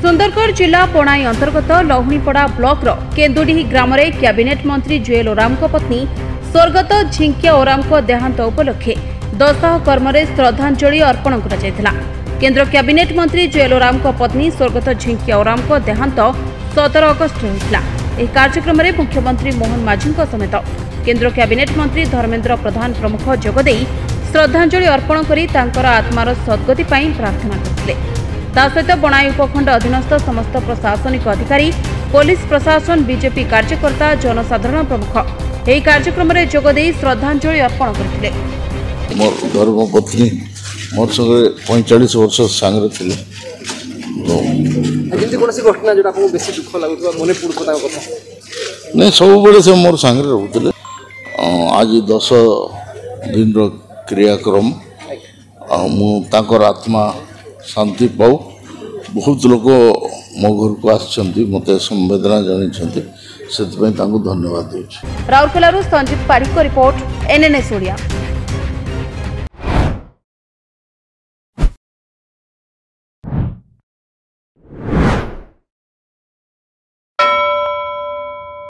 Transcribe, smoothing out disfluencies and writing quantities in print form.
सुंदरगढ़ जिला पणाई अंतर्गत लहुणीपड़ा ब्लॉक केन्दुडीही ग्राम कैबिनेट मंत्री जुएल ओराम पत्नी स्वर्गत झिंकिया ओराम देहांत उपलक्षे दशह कर्म श्रद्धांजलि अर्पण कर केन्द्र कैबिनेट मंत्री जुएल ओराम पत्नी स्वर्गत झिंकिया ओराम देहांत 17 अगस्ट होता। कार्यक्रम में मुख्यमंत्री मोहन माझी समेत केन्द्र कैबिनेट मंत्री धर्मेन्द्र प्रधान प्रमुख जोगदे श्रद्धांजलि अर्पण कर आत्मार सद्गति प्रार्थना करते। सहित बणाई उपखंड अधीनस्थ समस्त प्रशासनिक अधिकारी पुलिस प्रशासन बीजेपी कार्यकर्ता जनसाधारण प्रमुख यह कार्यक्रम में जोगदे श्रद्धांजलि अर्पण करते। मोर धर्मपत्नी मोर संगे 45 वर्ष सांगरे थिले घटना जो आपको बेसी दुख लगुवा मने पड़ता कथा नहीं सब बड़े से मोर सांगरे रहते। आज 10 दिन क्रियाक्रम मुझे आत्मा शांति पाऊ बहुत लोग मो घर को आसछंती मते संवेदना जणी से धन्यवाद देउछि। Rourkela Sanjeev Parik report NNS Odia.